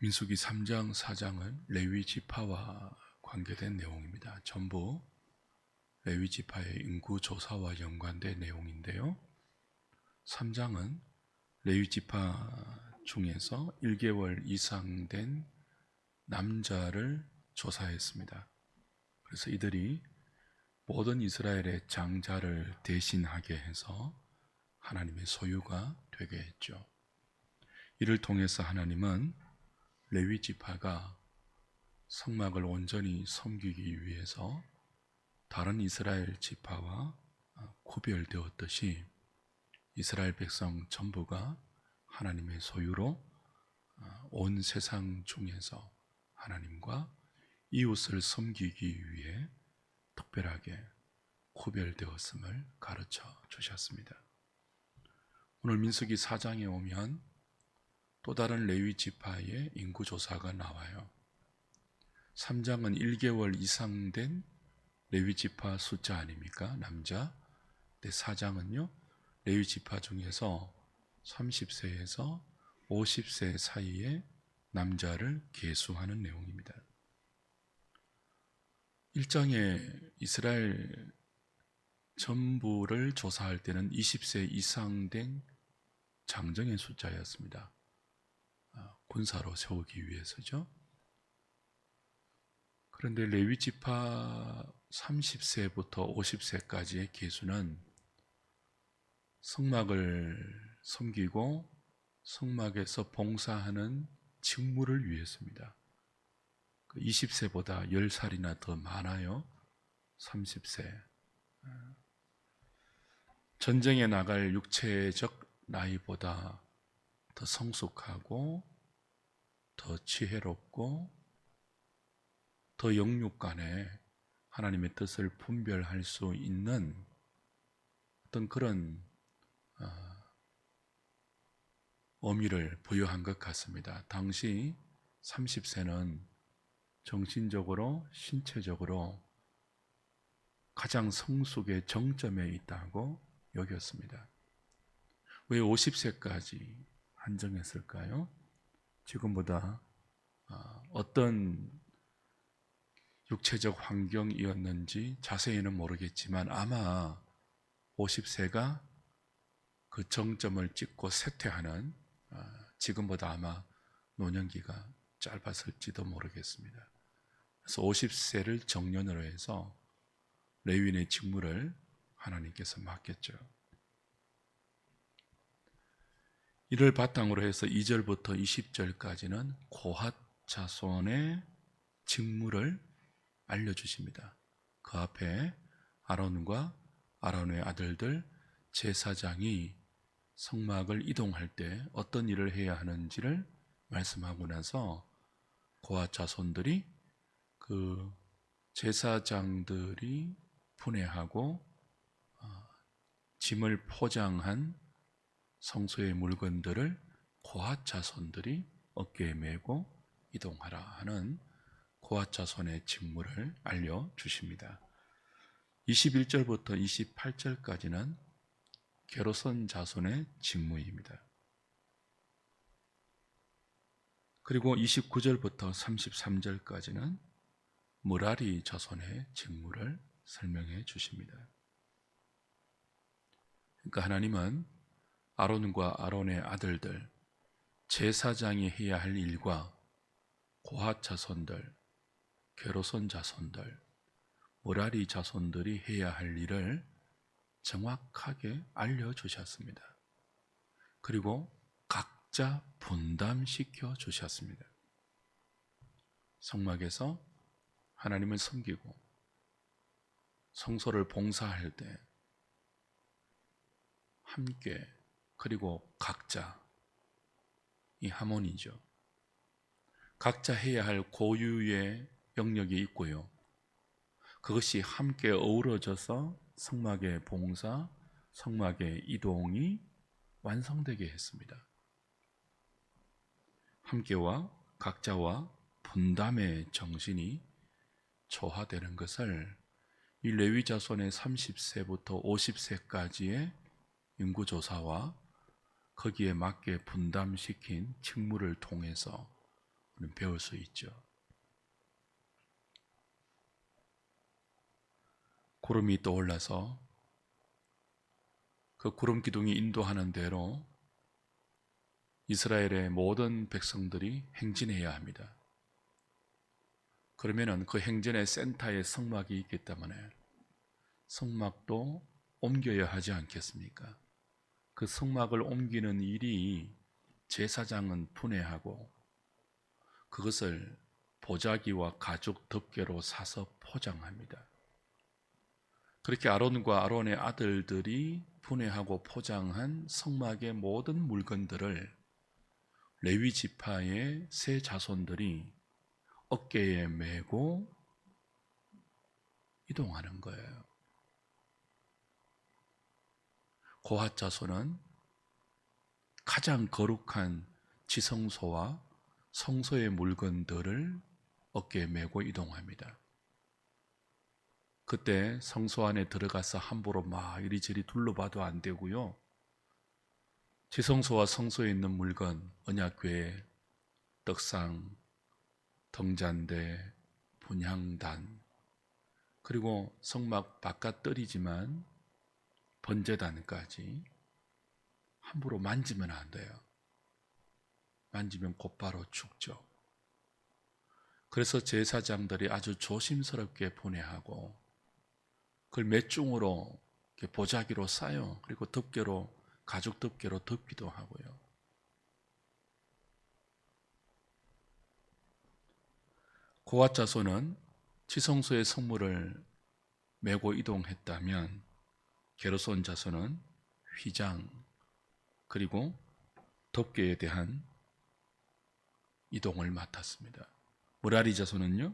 민수기 3장, 4장은 레위 지파와 관계된 내용입니다. 전부 레위 지파의 인구 조사와 연관된 내용인데요. 3장은 레위 지파 중에서 1개월 이상 된 남자를 조사했습니다. 그래서 이들이 모든 이스라엘의 장자를 대신하게 해서 하나님의 소유가 되게 했죠. 이를 통해서 하나님은 레위 지파가 성막을 온전히 섬기기 위해서 다른 이스라엘 지파와 구별되었듯이 이스라엘 백성 전부가 하나님의 소유로 온 세상 중에서 하나님과 이웃을 섬기기 위해 특별하게 구별되었음을 가르쳐 주셨습니다. 오늘 민수기 4장에 오면 또 다른 레위 지파의 인구조사가 나와요. 3장은 1개월 이상 된 레위 지파 숫자 아닙니까? 남자. 4장은요, 레위 지파 중에서 30세에서 50세 사이의 남자를 계수하는 내용입니다. 1장에 이스라엘 전부를 조사할 때는 20세 이상 된 장정의 숫자였습니다. 군사로 세우기 위해서죠. 그런데 레위 지파 30세부터 50세까지의 계수는 성막을 섬기고 성막에서 봉사하는 직무를 위해서입니다. 20세보다 10살이나 더 많아요. 30세. 전쟁에 나갈 육체적 나이보다 더 성숙하고 더 지혜롭고 더 영육 간에 하나님의 뜻을 분별할 수 있는 어떤 그런 의미를 부여한 것 같습니다. 당시 30세는 정신적으로 신체적으로 가장 성숙의 정점에 있다고 여겼습니다. 왜 50세까지 한정했을까요? 지금보다 어떤 육체적 환경이었는지 자세히는 모르겠지만 아마 50세가 그 정점을 찍고 쇠퇴하는, 지금보다 아마 노년기가 짧았을지도 모르겠습니다. 그래서 50세를 정년으로 해서 레위인의 직무를 하나님께서 맡겼죠. 이를 바탕으로 해서 2절부터 20절까지는 고핫 자손의 직무를 알려주십니다. 그 앞에 아론과 아론의 아들들 제사장이 성막을 이동할 때 어떤 일을 해야 하는지를 말씀하고 나서 고핫 자손들이 그 제사장들이 분해하고 짐을 포장한 성소의 물건들을 고핫 자손들이 어깨에 메고 이동하라 하는 고핫 자손의 직무를 알려주십니다. 21절부터 28절까지는 게르손 자손의 직무입니다. 그리고 29절부터 33절까지는 무라리 자손의 직무를 설명해 주십니다. 그러니까 하나님은 아론과 아론의 아들들, 제사장이 해야 할 일과 고핫 자손들, 게르손 자손들, 무라리 자손들이 해야 할 일을 정확하게 알려주셨습니다. 그리고 각자 분담시켜 주셨습니다. 성막에서 하나님을 섬기고 성소를 봉사할 때 함께, 그리고 각자, 이 하모니죠. 각자 해야 할 고유의 영역이 있고요. 그것이 함께 어우러져서 성막의 봉사, 성막의 이동이 완성되게 했습니다. 함께와 각자와 분담의 정신이 조화되는 것을 이 레위 자손의 30세부터 50세까지의 인구조사와 거기에 맞게 분담시킨 직무를 통해서 우리는 배울 수 있죠. 구름이 떠올라서 그 구름 기둥이 인도하는 대로 이스라엘의 모든 백성들이 행진해야 합니다. 그러면은 그 행진의 센터에 성막이 있기 때문에 성막도 옮겨야 하지 않겠습니까? 그 성막을 옮기는 일이 제사장은 분해하고 그것을 보자기와 가죽 덮개로 사서 포장합니다. 그렇게 아론과 아론의 아들들이 분해하고 포장한 성막의 모든 물건들을 레위 지파의 세 자손들이 어깨에 메고 이동하는 거예요. 고핫 자손은 가장 거룩한 지성소와 성소의 물건들을 어깨에 메고 이동합니다. 그때 성소 안에 들어가서 함부로 막 이리저리 둘러봐도 안 되고요. 지성소와 성소에 있는 물건, 언약궤, 떡상, 등잔대, 분향단, 그리고 성막 바깥뜰이지만 번제단까지 함부로 만지면 안 돼요. 만지면 곧바로 죽죠. 그래서 제사장들이 아주 조심스럽게 분해하고 그걸 맷중으로 보자기로 싸요. 그리고 덮개로, 가죽 덮개로 덮기도 하고요. 고핫 자손은 지성소의 성물을 메고 이동했다면 게르손 자손은 휘장 그리고 덮개에 대한 이동을 맡았습니다. 무라리 자손은요,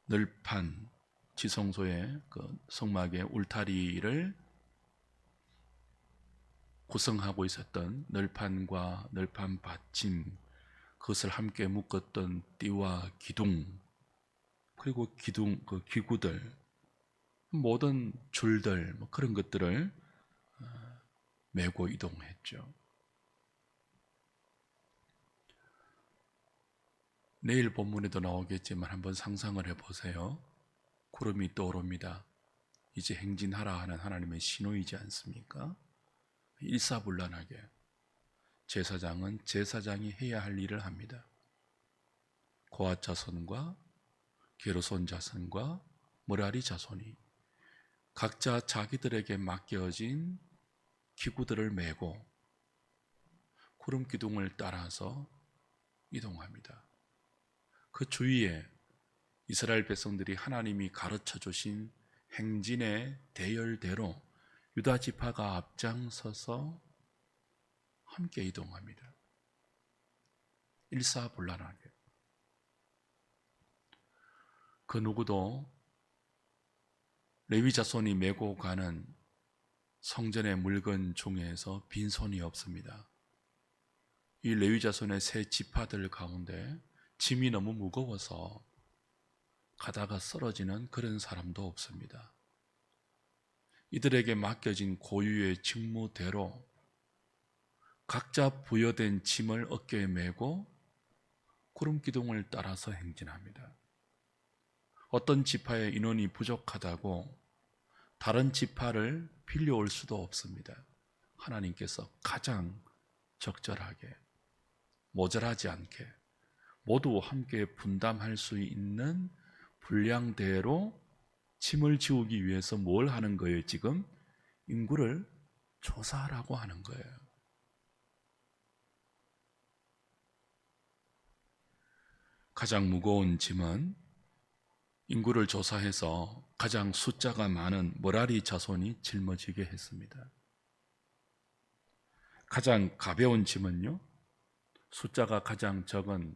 널판 지성소의 그 성막의 울타리를 구성하고 있었던 널판과 널판 받침, 그것을 함께 묶었던 띠와 기둥, 그리고 기둥 그 기구들, 모든 줄들 그런 것들을 메고 이동했죠. 내일 본문에도 나오겠지만 한번 상상을 해보세요. 구름이 떠오릅니다. 이제 행진하라 하는 하나님의 신호이지 않습니까? 일사불란하게 제사장은 제사장이 해야 할 일을 합니다. 고핫 자손과 게르손 자손과 무라리 자손이 각자 자기들에게 맡겨진 기구들을 메고 구름 기둥을 따라서 이동합니다. 그 주위에 이스라엘 백성들이 하나님이 가르쳐 주신 행진의 대열대로 유다 지파가 앞장서서 함께 이동합니다. 일사불란하게. 그 누구도 레위 자손이 메고 가는 성전의 물건 중에서 빈손이 없습니다. 이 레위 자손의 세 지파들 가운데 짐이 너무 무거워서 가다가 쓰러지는 그런 사람도 없습니다. 이들에게 맡겨진 고유의 직무대로 각자 부여된 짐을 어깨에 메고 구름 기둥을 따라서 행진합니다. 어떤 지파의 인원이 부족하다고 다른 지파를 빌려올 수도 없습니다. 하나님께서 가장 적절하게, 모자라지 않게 모두 함께 분담할 수 있는 분량대로 짐을 지우기 위해서 뭘 하는 거예요? 지금 인구를 조사하라고 하는 거예요. 가장 무거운 짐은 인구를 조사해서 가장 숫자가 많은 머라리 자손이 짊어지게 했습니다. 가장 가벼운 짐은요, 숫자가 가장 적은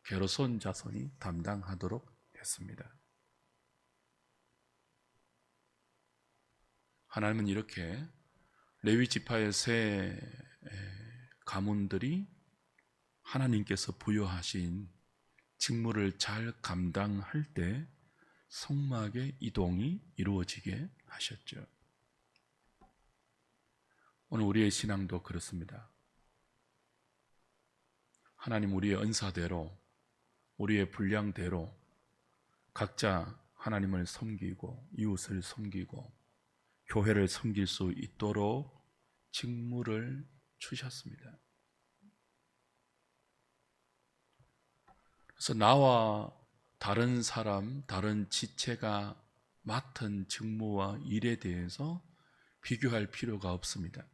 게르손 자손이 담당하도록 했습니다. 하나님은 이렇게 레위 지파의 세 가문들이 하나님께서 부여하신 직무를 잘 감당할 때 성막의 이동이 이루어지게 하셨죠. 오늘 우리의 신앙도 그렇습니다. 하나님 우리의 은사대로, 우리의 분량대로 각자 하나님을 섬기고 이웃을 섬기고 교회를 섬길 수 있도록 직무를 주셨습니다. 그래서 나와 다른 사람, 다른 지체가 맡은 직무와 일에 대해서 비교할 필요가 없습니다.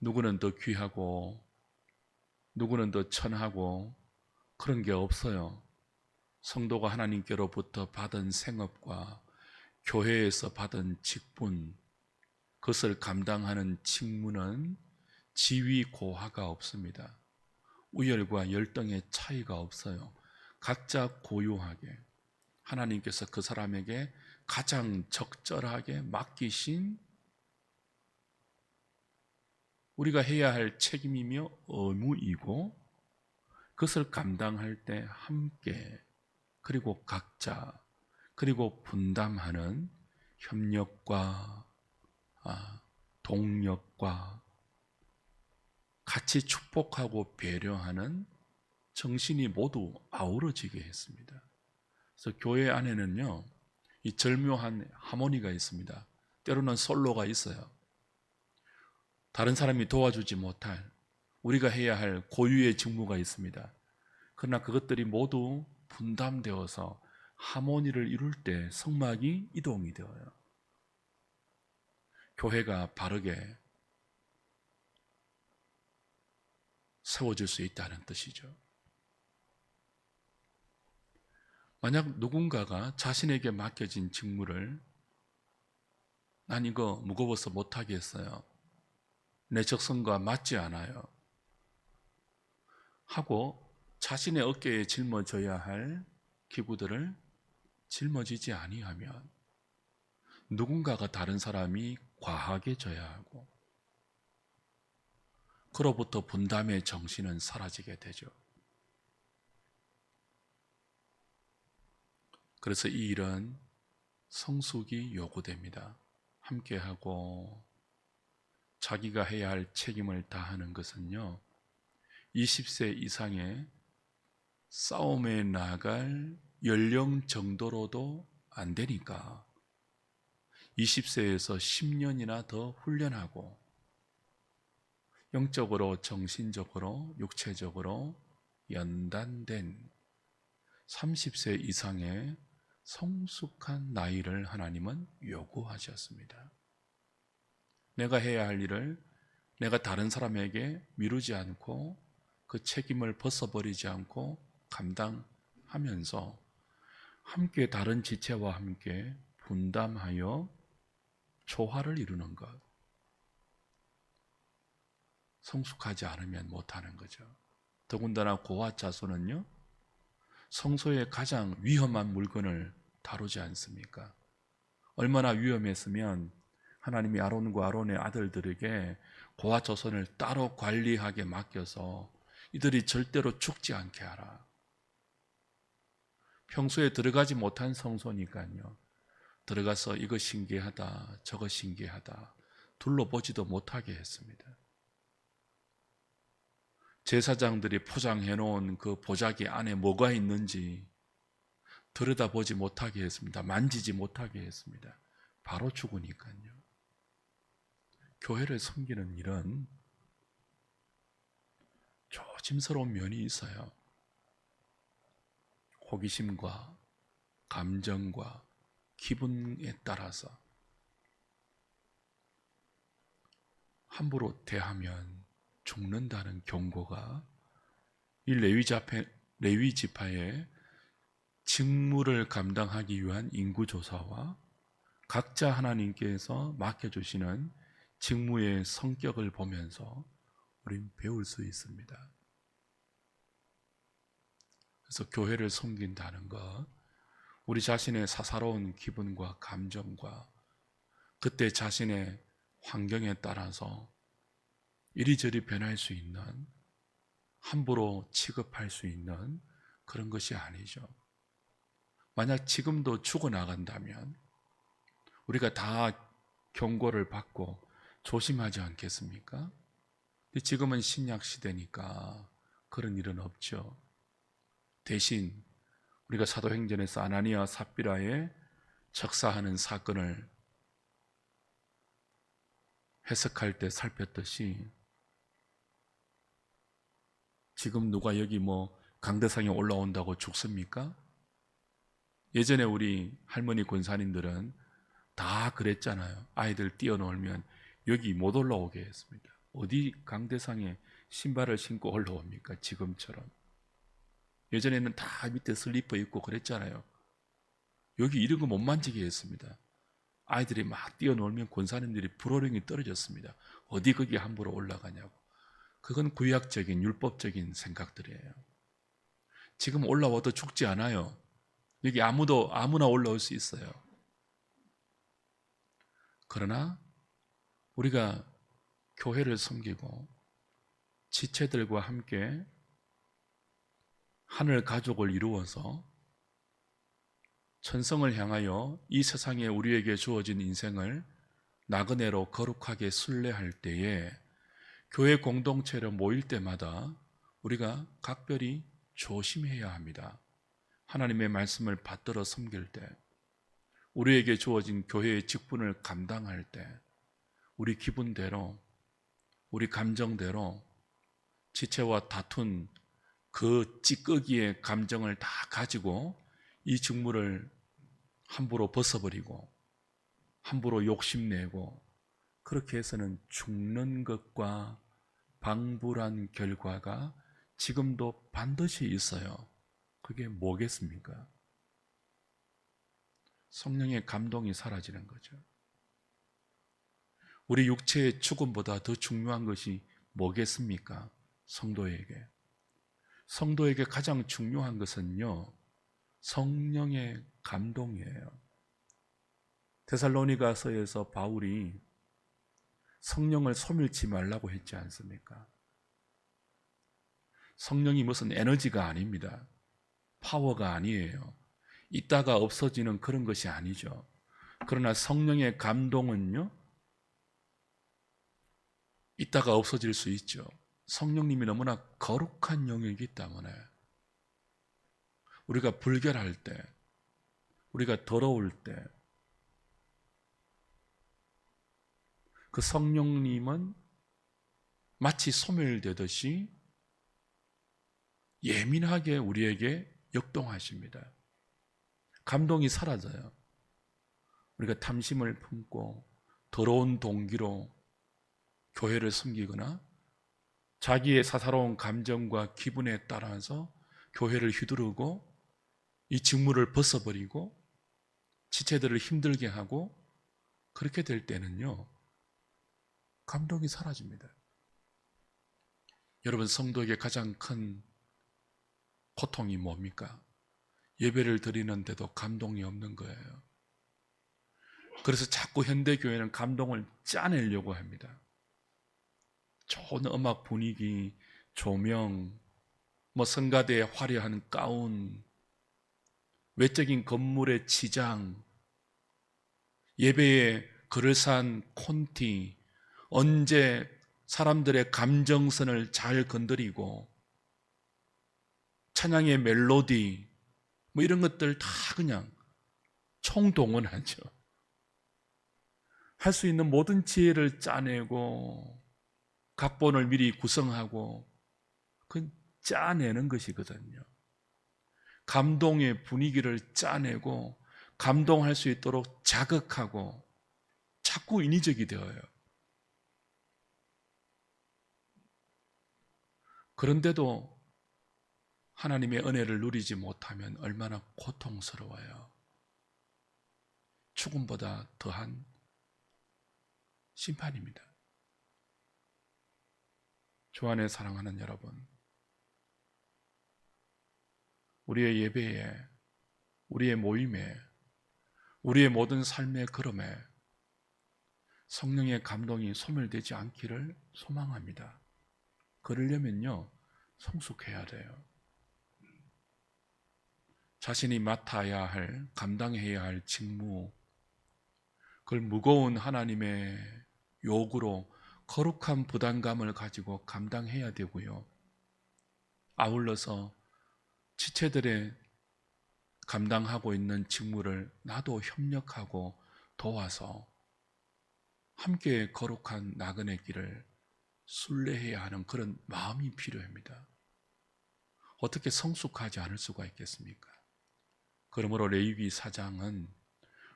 누구는 더 귀하고 누구는 더 천하고 그런 게 없어요. 성도가 하나님께로부터 받은 생업과 교회에서 받은 직분, 그것을 감당하는 직무는 지위 고하가 없습니다. 우열과 열등의 차이가 없어요. 각자 고유하게 하나님께서 그 사람에게 가장 적절하게 맡기신 우리가 해야 할 책임이며 의무이고 그것을 감당할 때 함께 그리고 각자 그리고 분담하는 협력과 동력과 같이 축복하고 배려하는 정신이 모두 아우러지게 했습니다. 그래서 교회 안에는요, 이 절묘한 하모니가 있습니다. 때로는 솔로가 있어요. 다른 사람이 도와주지 못할 우리가 해야 할 고유의 직무가 있습니다. 그러나 그것들이 모두 분담되어서 하모니를 이룰 때 성막이 이동이 되어요. 교회가 바르게 세워질 수 있다는 뜻이죠. 만약 누군가가 자신에게 맡겨진 직무를 난 이거 무거워서 못하겠어요, 내 적성과 맞지 않아요 하고 자신의 어깨에 짊어져야 할 기구들을 짊어지지 아니하면 누군가가 다른 사람이 과하게 져야 하고 그로부터 분담의 정신은 사라지게 되죠. 그래서 이 일은 성숙이 요구됩니다. 함께하고 자기가 해야 할 책임을 다하는 것은요, 20세 이상의 싸움에 나갈 연령 정도로도 안 되니까 20세에서 10년이나 더 훈련하고 영적으로, 정신적으로, 육체적으로 연단된 30세 이상의 성숙한 나이를 하나님은 요구하셨습니다. 내가 해야 할 일을 내가 다른 사람에게 미루지 않고 그 책임을 벗어버리지 않고 감당하면서 함께 다른 지체와 함께 분담하여 조화를 이루는 것, 성숙하지 않으면 못하는 거죠. 더군다나 고아 자손은요, 성소의 가장 위험한 물건을 다루지 않습니까? 얼마나 위험했으면 하나님이 아론과 아론의 아들들에게 고아 자손을 따로 관리하게 맡겨서 이들이 절대로 죽지 않게 하라. 평소에 들어가지 못한 성소니까요, 들어가서 이거 신기하다 저거 신기하다 둘러보지도 못하게 했습니다. 제사장들이 포장해 놓은 그 보자기 안에 뭐가 있는지 들여다보지 못하게 했습니다. 만지지 못하게 했습니다. 바로 죽으니까요. 교회를 섬기는 일은 조심스러운 면이 있어요. 호기심과 감정과 기분에 따라서 함부로 대하면 죽는다는 경고가 이 레위 지파의 직무를 감당하기 위한 인구조사와 각자 하나님께서 맡겨주시는 직무의 성격을 보면서 우린 배울 수 있습니다. 그래서 교회를 섬긴다는 것, 우리 자신의 사사로운 기분과 감정과 그때 자신의 환경에 따라서 이리저리 변할 수 있는, 함부로 취급할 수 있는 그런 것이 아니죠. 만약 지금도 죽어나간다면 우리가 다 경고를 받고 조심하지 않겠습니까? 근데 지금은 신약 시대니까 그런 일은 없죠. 대신 우리가 사도행전에서 아나니아 삽비라의 적사하는 사건을 해석할 때 살폈듯이 지금 누가 여기 뭐 강대상에 올라온다고 죽습니까? 예전에 우리 할머니 권사님들은 다 그랬잖아요. 아이들 뛰어놀면 여기 못 올라오게 했습니다. 어디 강대상에 신발을 신고 올라옵니까? 지금처럼. 예전에는 다 밑에 슬리퍼 입고 그랬잖아요. 여기 이런 거 못 만지게 했습니다. 아이들이 막 뛰어놀면 권사님들이 불호령이 떨어졌습니다. 어디 거기 함부로 올라가냐고. 그건 구약적인 율법적인 생각들이에요. 지금 올라와도 죽지 않아요. 여기 아무나 올라올 수 있어요. 그러나 우리가 교회를 섬기고 지체들과 함께 하늘 가족을 이루어서 천성을 향하여 이 세상에 우리에게 주어진 인생을 나그네로 거룩하게 순례할 때에 교회 공동체로 모일 때마다 우리가 각별히 조심해야 합니다. 하나님의 말씀을 받들어 섬길 때, 우리에게 주어진 교회의 직분을 감당할 때 우리 기분대로, 우리 감정대로 지체와 다툰 그 찌꺼기의 감정을 다 가지고 이 직무를 함부로 벗어버리고 함부로 욕심내고 그렇게 해서는 죽는 것과 방불한 결과가 지금도 반드시 있어요. 그게 뭐겠습니까? 성령의 감동이 사라지는 거죠. 우리 육체의 죽음보다 더 중요한 것이 뭐겠습니까? 성도에게 가장 중요한 것은요, 성령의 감동이에요. 데살로니가서에서 바울이 성령을 소멸치 말라고 했지 않습니까? 성령이 무슨 에너지가 아닙니다. 파워가 아니에요. 있다가 없어지는 그런 것이 아니죠. 그러나 성령의 감동은요, 있다가 없어질 수 있죠. 성령님이 너무나 거룩한 영역이기 때문에 우리가 불결할 때, 우리가 더러울 때 그 성령님은 마치 소멸되듯이 예민하게 우리에게 역동하십니다. 감동이 사라져요. 우리가 탐심을 품고 더러운 동기로 교회를 섬기거나 자기의 사사로운 감정과 기분에 따라서 교회를 휘두르고 이 직무를 벗어버리고 지체들을 힘들게 하고 그렇게 될 때는요, 감동이 사라집니다. 여러분, 성도에게 가장 큰 고통이 뭡니까? 예배를 드리는데도 감동이 없는 거예요. 그래서 자꾸 현대교회는 감동을 짜내려고 합니다. 좋은 음악 분위기, 조명, 성가대의 화려한 가운, 외적인 건물의 치장, 예배의 그럴싸한 콘티, 언제 사람들의 감정선을 잘 건드리고 찬양의 멜로디 이런 것들 다 그냥 총동원하죠. 할 수 있는 모든 지혜를 짜내고 각본을 미리 구성하고 그건 짜내는 것이거든요. 감동의 분위기를 짜내고 감동할 수 있도록 자극하고 자꾸 인위적이 되어요. 그런데도 하나님의 은혜를 누리지 못하면 얼마나 고통스러워요. 죽음보다 더한 심판입니다. 주 안에 사랑하는 여러분, 우리의 예배에, 우리의 모임에, 우리의 모든 삶의 걸음에 성령의 감동이 소멸되지 않기를 소망합니다. 그러려면요, 성숙해야 돼요. 자신이 맡아야 할, 감당해야 할 직무, 그걸 무거운 하나님의 요구로 거룩한 부담감을 가지고 감당해야 되고요. 아울러서 지체들의 감당하고 있는 직무를 나도 협력하고 도와서 함께 거룩한 나그네 길을 순례해야 하는 그런 마음이 필요합니다. 어떻게 성숙하지 않을 수가 있겠습니까? 그러므로 레위기 4장은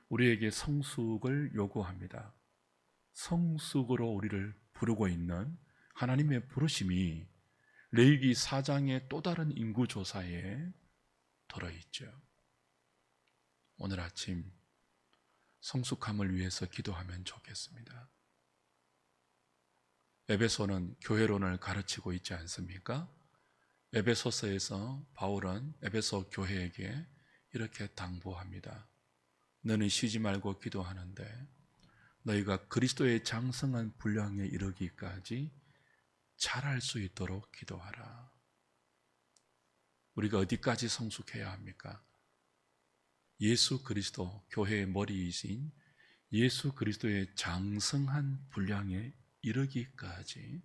우리에게 성숙을 요구합니다. 성숙으로 우리를 부르고 있는 하나님의 부르심이 레위기 4장의 또 다른 인구조사에 들어있죠. 오늘 아침 성숙함을 위해서 기도하면 좋겠습니다. 에베소는 교회론을 가르치고 있지 않습니까? 에베소서에서 바울은 에베소 교회에게 이렇게 당부합니다. 너는 쉬지 말고 기도하는데 너희가 그리스도의 장성한 분량에 이르기까지 잘할 수 있도록 기도하라. 우리가 어디까지 성숙해야 합니까? 예수 그리스도, 교회의 머리이신 예수 그리스도의 장성한 분량에 이르기까지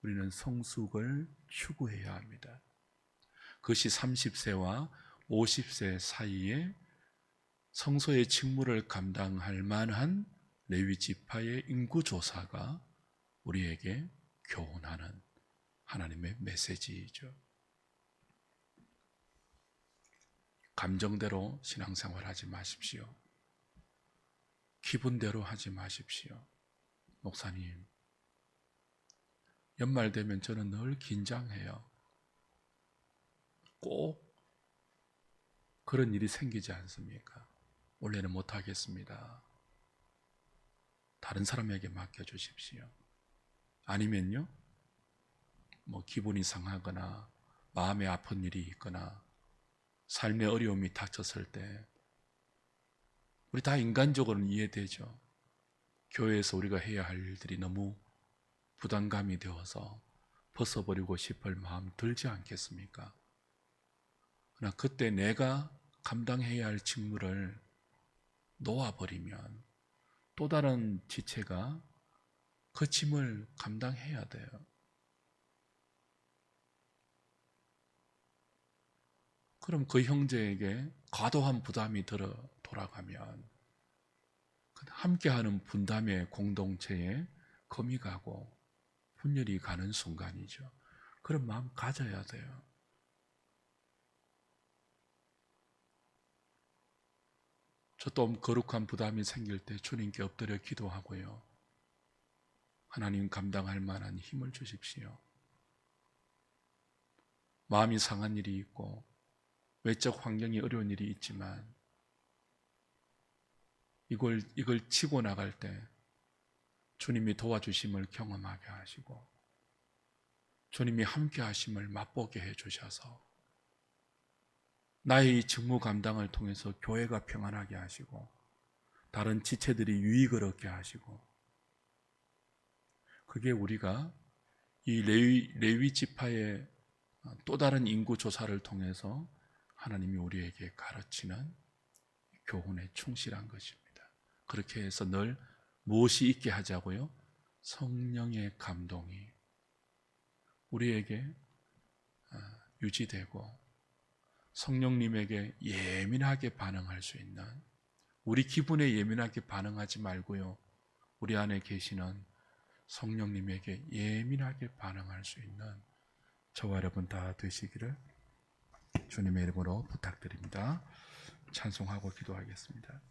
우리는 성숙을 추구해야 합니다. 그것이 30세와 50세 사이에 성소의 직무를 감당할 만한 레위 지파의 인구조사가 우리에게 교훈하는 하나님의 메시지이죠. 감정대로 신앙생활 하지 마십시오. 기분대로 하지 마십시오. 목사님, 연말 되면 저는 늘 긴장해요. 꼭 그런 일이 생기지 않습니까? 원래는 못하겠습니다. 다른 사람에게 맡겨주십시오. 아니면요, 기분이 상하거나 마음에 아픈 일이 있거나 삶의 어려움이 닥쳤을 때 우리 다 인간적으로는 이해되죠. 교회에서 우리가 해야 할 일들이 너무 부담감이 되어서 벗어버리고 싶을 마음 들지 않겠습니까? 그러나 그때 내가 감당해야 할 직무를 놓아버리면 또 다른 지체가 그 짐을 감당해야 돼요. 그럼 그 형제에게 과도한 부담이 돌아가면 함께하는 분담의 공동체에 금이 가고 분열이 가는 순간이죠. 그런 마음 가져야 돼요. 저 또 거룩한 부담이 생길 때 주님께 엎드려 기도하고요. 하나님 감당할 만한 힘을 주십시오. 마음이 상한 일이 있고 외적 환경이 어려운 일이 있지만 이걸 치고 나갈 때 주님이 도와주심을 경험하게 하시고 주님이 함께 하심을 맛보게 해주셔서 나의 이 직무 감당을 통해서 교회가 평안하게 하시고 다른 지체들이 유익을 얻게 하시고 그게 우리가 이 레위 지파의 또 다른 인구 조사를 통해서 하나님이 우리에게 가르치는 교훈에 충실한 것입니다. 그렇게 해서 늘 무엇이 있게 하자고요? 성령의 감동이 우리에게 유지되고 성령님에게 예민하게 반응할 수 있는, 우리 기분에 예민하게 반응하지 말고요, 우리 안에 계시는 성령님에게 예민하게 반응할 수 있는 저와 여러분 다 되시기를 주님의 이름으로 부탁드립니다. 찬송하고 기도하겠습니다.